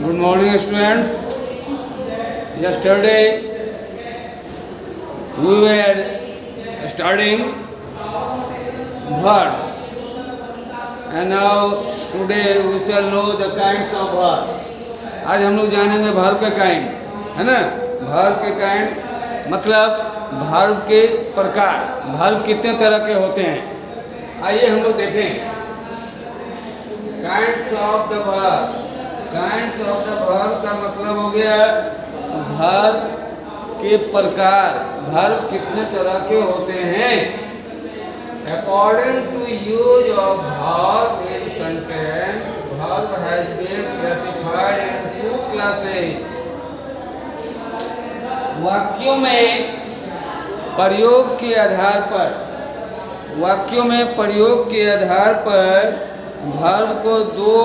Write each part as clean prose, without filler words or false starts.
Good morning, students. Yesterday we were studying verbs, and now today we shall know the kinds of verb. आज हम लोग जानेंगे verb के kind, है ना? verb के kind मतलब verb के प्रकार, verb कितने तरह के होते हैं। आइए हम लोग देखें kinds of the verb. Kinds of the verb का मतलब हो गया वर्ब के प्रकार, वर्ब कितने तरह के होते हैं। According to use of verb in sentence, verb has been classified in 2 classes. वाक्यों में प्रयोग के आधार पर, वाक्यों में प्रयोग के आधार पर वर्ब को 2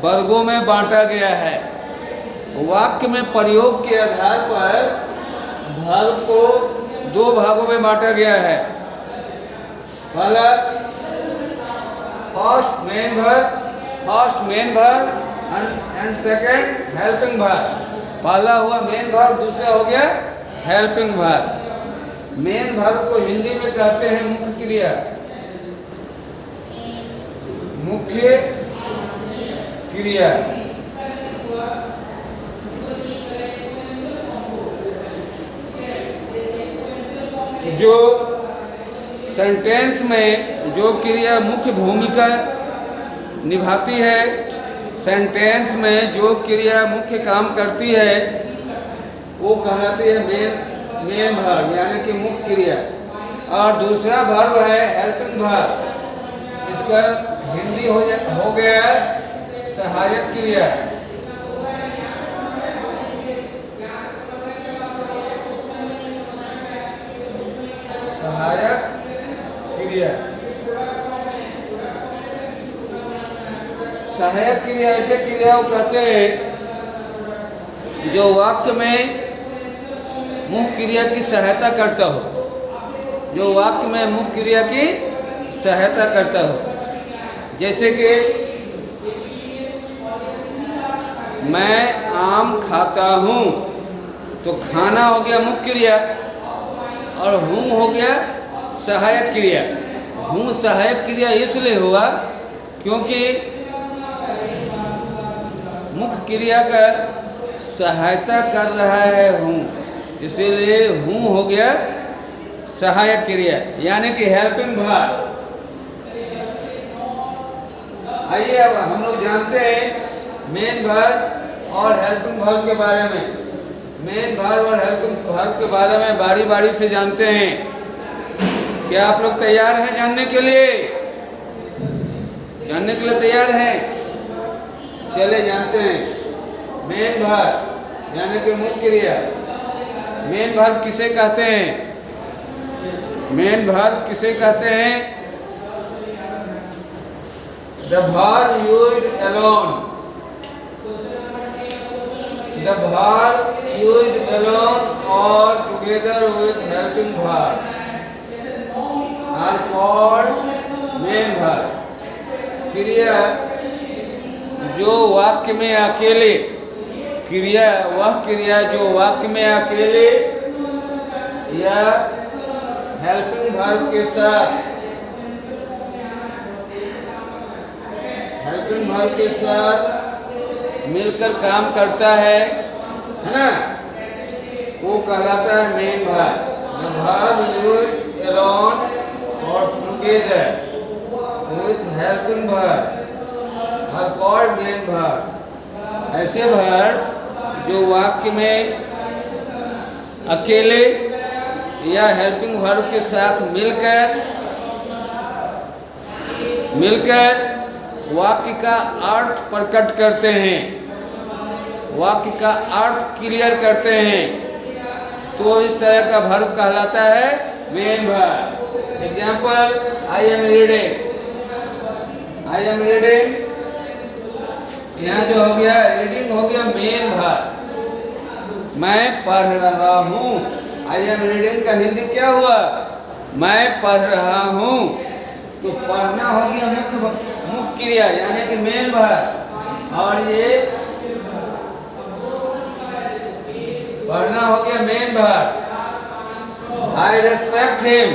वर्गों में बांटा गया है। वाक्य में प्रयोग के आधार पर वर्ब को 2 भागों में बांटा गया है। पहला first main verb and second helping verb. पहला हुआ मेन वर्ब, दूसरा हो गया हेल्पिंग वर्ब। मेन वर्ब को हिंदी में कहते हैं मुख्य क्रिया। मुख्य क्रिया जो सेंटेंस में जो क्रिया मुख्य भूमिका निभाती है, सेंटेंस में जो क्रिया मुख्य काम करती है वो कहलाती है मेन वर्ब, यानी कि मुख्य क्रिया। और दूसरा वर्ब है हेल्पिंग वर्ब, इसका हिंदी हो गया सहायक क्रिया। सहायक क्रिया, सहायक क्रिया ऐसे क्रिया को कहते हैं जो वाक्य में मुख्य क्रिया की सहायता करता हो, जो वाक्य में मुख्य क्रिया की सहायता करता हो। जैसे कि मैं आम खाता हूँ, तो खाना हो गया मुख्य क्रिया और हूँ हो गया सहायक क्रिया। हूँ सहायक क्रिया इसलिए हुआ क्योंकि मुख्य क्रिया का सहायता कर रहा है हूँ, इसीलिए हूँ हो गया सहायक क्रिया, यानी कि हेल्पिंग वर्ब। आइए अब हम लोग जानते हैं मेन वर्ब और हेल्पिंग वर्ब के बारे में। मेन वर्ब और हेल्पिंग वर्ब के बारे में बारी बारी से जानते हैं। क्या आप लोग तैयार हैं जानने के लिए? जानने के लिए तैयार हैं? चले जानते हैं। मेन वर्ब यानी कि मुख्य क्रिया। मेन वर्ब किसे कहते हैं? मेन वर्ब किसे कहते हैं? The verb used alone. The verb used alone or together with helping verbs are called main verb. क्रिया जो वाक्य में अकेले, क्रिया वह क्रिया जो वाक्य में अकेले या हेल्पिंग वर्ब के साथ, हेल्पिंग वर्ब के साथ मिलकर काम करता है ना, वो कहलाता है main verb. The verb used alone or together with helping verb are called main verbs. ऐसे वर्ब जो वाक्य में अकेले या हेल्पिंग वर्ब के साथ मिलकर वाक्य का अर्थ प्रकट करते हैं, वाक्य का अर्थ क्लियर करते हैं, तो इस तरह का वर्ब कहलाता है main verb. Example, I am reading, यहाँ जो हो गया रीडिंग हो गया मेन वर्ब। मैं पढ़ रहा हूँ, आई एम रीडिंग का हिंदी क्या हुआ? मैं पढ़ रहा हूँ। तो पढ़ना हो गया मुख्य क्रिया यानी कि मेन वर्ब। और ये पढ़ना हो गया मेन वर्ब। आई रेस्पेक्ट हिम,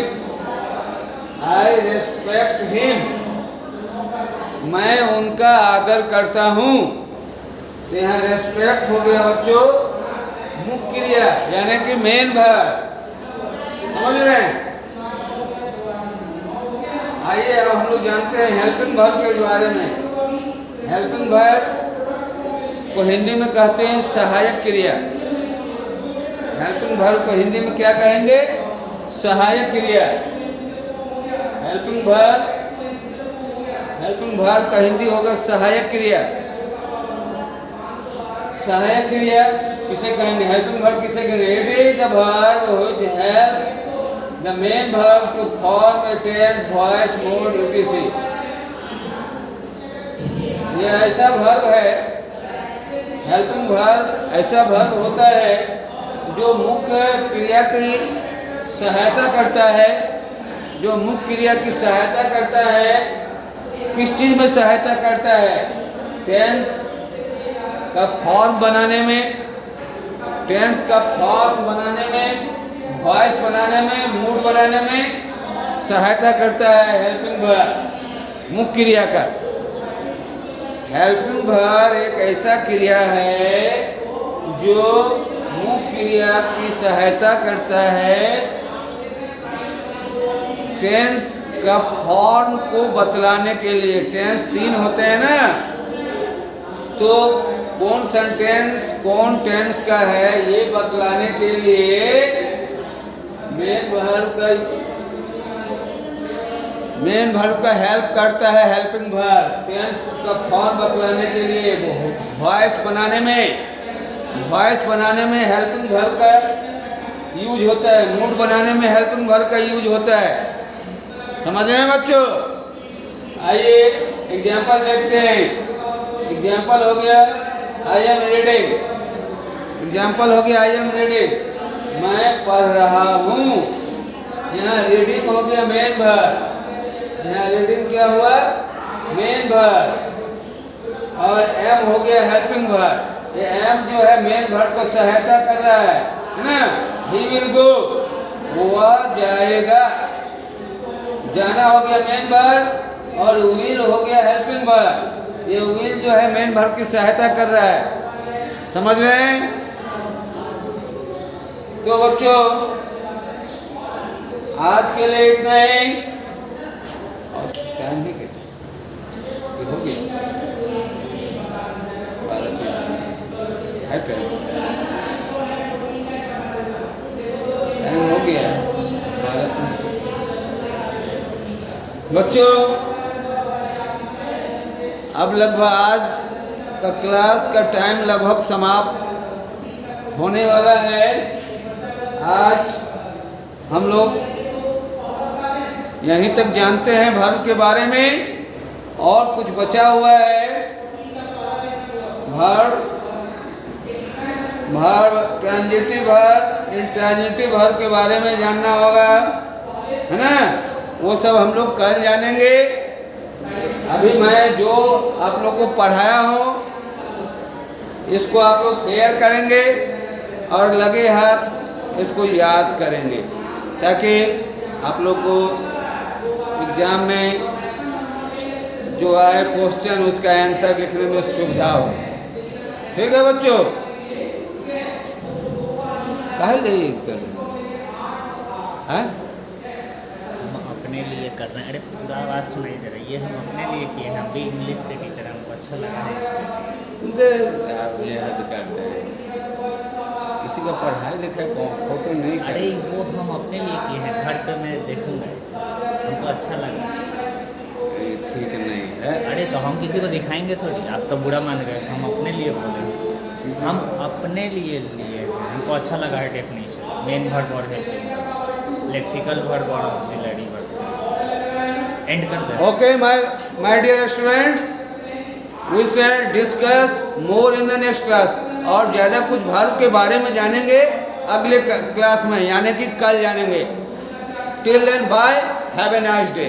आई रेस्पेक्ट हिम, मैं उनका आदर करता हूँ। तो यहाँ रेस्पेक्ट हो गया बच्चों मुख्य क्रिया यानी कि मेन वर्ब, समझ रहे हैं। आइए अब हम लोग जानते हैं हेल्पिंग वर्ब के बारे में। हेल्पिंग वर्ब को हिंदी में कहते हैं सहायक क्रिया। हेल्पिंग वर्ब को हिंदी में क्या कहेंगे? सहायक क्रिया। हेल्पिंग वर्ब, हेल्पिंग वर्ब का हिंदी होगा सहायक क्रिया। सहायक क्रिया किसे कहेंगे? हेल्पिंग वर्ब किसे कहेंगे? It is the verb which help the main verb to form a tense, voice, mode, etc. ये ऐसा वर्ब है, हेल्पिंग वर्ब ऐसा वर्ब होता है जो मुख्य क्रिया की सहायता करता है, जो मुख्य क्रिया की सहायता करता है। किस चीज़ में सहायता करता है? टेंस का फॉर्म बनाने में, टेंस का फॉर्म बनाने में, वॉइस बनाने में, मूड बनाने में सहायता करता है हेल्पिंग वर्ब मुख्य क्रिया का। हेल्पिंग वर्ब एक ऐसा क्रिया है जो मुख्य क्रिया की सहायता करता है टेंस का फॉर्म को बतलाने के लिए। टेंस 3 होते हैं ना, तो कौन सेंटेंस कौन टेंस का है ये बतलाने के लिए मेन वर्ब का हेल्प करता है हेल्पिंग वर्ब। टेंस का फॉर्म बतलाने के लिए वॉइस बनाने में, वॉइस बनाने में हेल्पिंग वर्ब का यूज होता है, मूड बनाने में हेल्पिंग वर्ब का यूज होता है। समझ रहे हैं बच्चों? आइए एग्जाम्पल देखते हैं। एग्जाम्पल हो गया आई एम रीडिंग, एग्जाम्पल हो गया आई एम रीडिंग, मैं पढ़ रहा हूँ। यहाँ रीडिंग हो गया मेन वर्ब, यहाँ रीडिंग क्या हुआ? Main verb. और एम हो गया हेल्पिंग वर्ब। ये एम जो है मेन वर्ब को सहायता कर रहा है ना। ही विल गो, वह जाएगा, जाना हो गया मेन वर्ब और विल हो गया हेल्पिंग वर्ब। ये विल जो है मेन वर्ब की सहायता कर रहा है। समझ रहे हैं? तो बच्चों आज के लिए इतना ही। और टाइम भी हो गया टाइम हो गया बच्चों। अब लगभग आज का क्लास का टाइम लगभग समाप्त होने वाला है। आज हम लोग यहीं तक जानते हैं वर्ब के बारे में, और कुछ बचा हुआ है। Verb, transitive verb, intransitive verb के बारे में जानना होगा, है ना। वो सब हम लोग कल जानेंगे। अभी मैं जो आप लोग को पढ़ाया हो इसको आप लोग क्लियर करेंगे और लगे हाथ इसको याद करेंगे, ताकि आप लोग को एग्ज़ाम में जो आए क्वेश्चन उसका आंसर लिखने में सुविधा हो। ठीक है बच्चों? काहे नहीं कर हैं? हम अपने लिए कर रहे हैं। अरे पूरा आवाज़ सुनाई दे रही है। हम अपने लिए किए हैं। हम भी इंग्लिश के टीचर, हमको अच्छा लगा है इसलिए। आप ये हद करते हैं, किसी का पढ़ाई लिखाई फोटो नहीं कर। अरे वो हम अपने लिए किए हैं, घर पे मैं देखूँगा इसे, हमको अच्छा लगा। ये ठीक नहीं है। अरे तो हम किसी को दिखाएंगे थोड़ी, आप तो बुरा मान गए। हम अपने लिए बोले, हम अपने लिए लिए हैं। हमको अच्छा लगा है डेफिनेशन, मेन वर्ब और हेल्पिंग वर्ब, लेक्सिकल वर्ब और ऑक्सिलरी वर्ब। एंड कर दे। Okay my dear students, we shall discuss more in the next class. और ज़्यादा कुछ वर्ब के बारे में जानेंगे अगले क्लास में, यानी कि कल जानेंगे। Till then bye, have a nice day.